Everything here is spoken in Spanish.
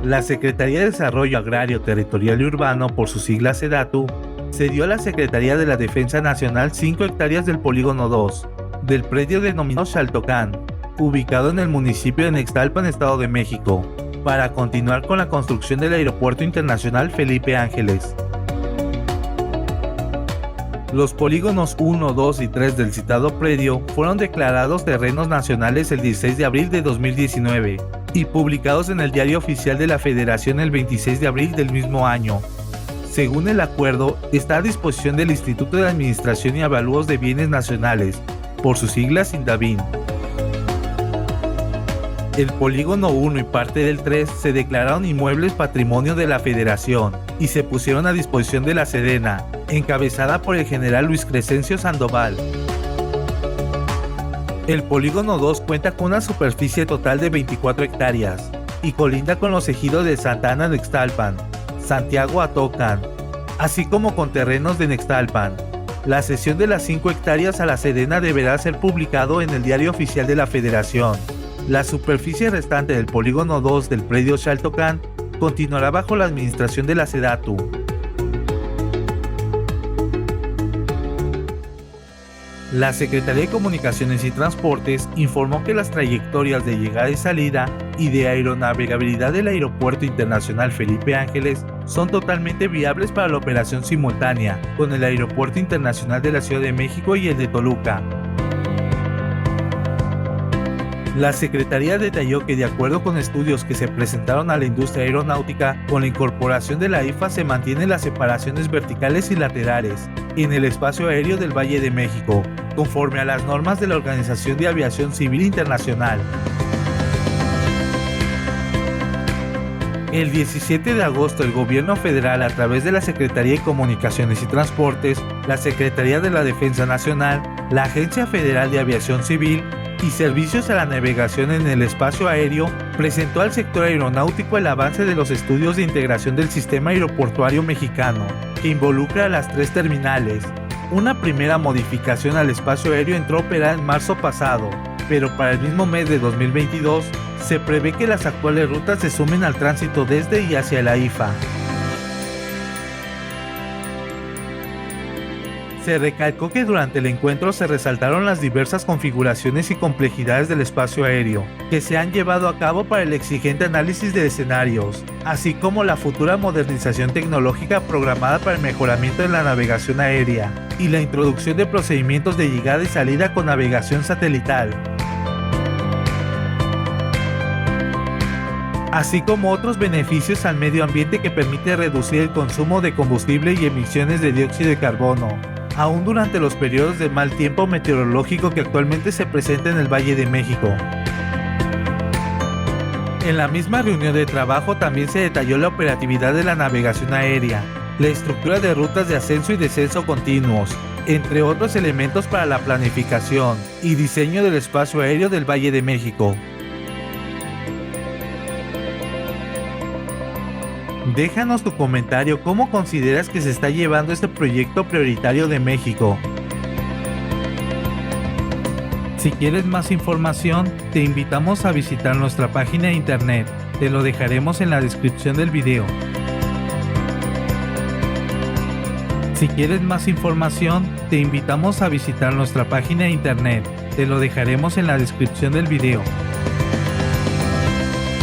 La Secretaría de Desarrollo Agrario, Territorial y Urbano, por sus siglas SEDATU, cedió a la Secretaría de la Defensa Nacional 5 hectáreas del Polígono 2, del predio denominado Xaltocán, ubicado en el municipio de Nextalpan, Estado de México, para continuar con la construcción del Aeropuerto Internacional Felipe Ángeles. Los polígonos 1, 2 y 3 del citado predio fueron declarados terrenos nacionales el 16 de abril de 2019 y publicados en el Diario Oficial de la Federación el 26 de abril del mismo año. Según el acuerdo, está a disposición del Instituto de Administración y Avalúos de Bienes Nacionales, por sus siglas INDABIN. El polígono 1 y parte del 3 se declararon inmuebles patrimonio de la Federación y se pusieron a disposición de la Sedena, encabezada por el general Luis Crescencio Sandoval. El polígono 2 cuenta con una superficie total de 24 hectáreas y colinda con los ejidos de Santa Ana Nextalpan, Santiago Atocán, así como con terrenos de Nextalpan. La cesión de las 5 hectáreas a la Sedena deberá ser publicado en el Diario Oficial de la Federación. La superficie restante del polígono 2 del predio Xaltocán continuará bajo la administración de la SEDATU. La Secretaría de Comunicaciones y Transportes informó que las trayectorias de llegada y salida y de aeronavegabilidad del Aeropuerto Internacional Felipe Ángeles son totalmente viables para la operación simultánea con el Aeropuerto Internacional de la Ciudad de México y el de Toluca. La Secretaría detalló que de acuerdo con estudios que se presentaron a la industria aeronáutica, con la incorporación de la IFA se mantienen las separaciones verticales y laterales en el espacio aéreo del Valle de México, conforme a las normas de la Organización de Aviación Civil Internacional. El 17 de agosto, el Gobierno Federal, a través de la Secretaría de Comunicaciones y Transportes, la Secretaría de la Defensa Nacional, la Agencia Federal de Aviación Civil y Servicios a la Navegación en el Espacio Aéreo, presentó al sector aeronáutico el avance de los estudios de integración del sistema aeroportuario mexicano, que involucra a las 3 terminales. Una primera modificación al espacio aéreo entró a operar en marzo pasado, pero para el mismo mes de 2022 se prevé que las actuales rutas se sumen al tránsito desde y hacia la IFA. Se recalcó que durante el encuentro se resaltaron las diversas configuraciones y complejidades del espacio aéreo que se han llevado a cabo para el exigente análisis de escenarios, así como la futura modernización tecnológica programada para el mejoramiento de la navegación aérea y la introducción de procedimientos de llegada y salida con navegación satelital, así como otros beneficios al medio ambiente que permite reducir el consumo de combustible y emisiones de dióxido de carbono, aún durante los periodos de mal tiempo meteorológico que actualmente se presenta en el Valle de México. En la misma reunión de trabajo también se detalló la operatividad de la navegación aérea, la estructura de rutas de ascenso y descenso continuos, entre otros elementos para la planificación y diseño del espacio aéreo del Valle de México. Déjanos tu comentario, ¿cómo consideras que se está llevando este proyecto prioritario de México? Si quieres más información, te invitamos a visitar nuestra página de internet, te lo dejaremos en la descripción del video. Si quieres más información, te invitamos a visitar nuestra página de internet, te lo dejaremos en la descripción del video.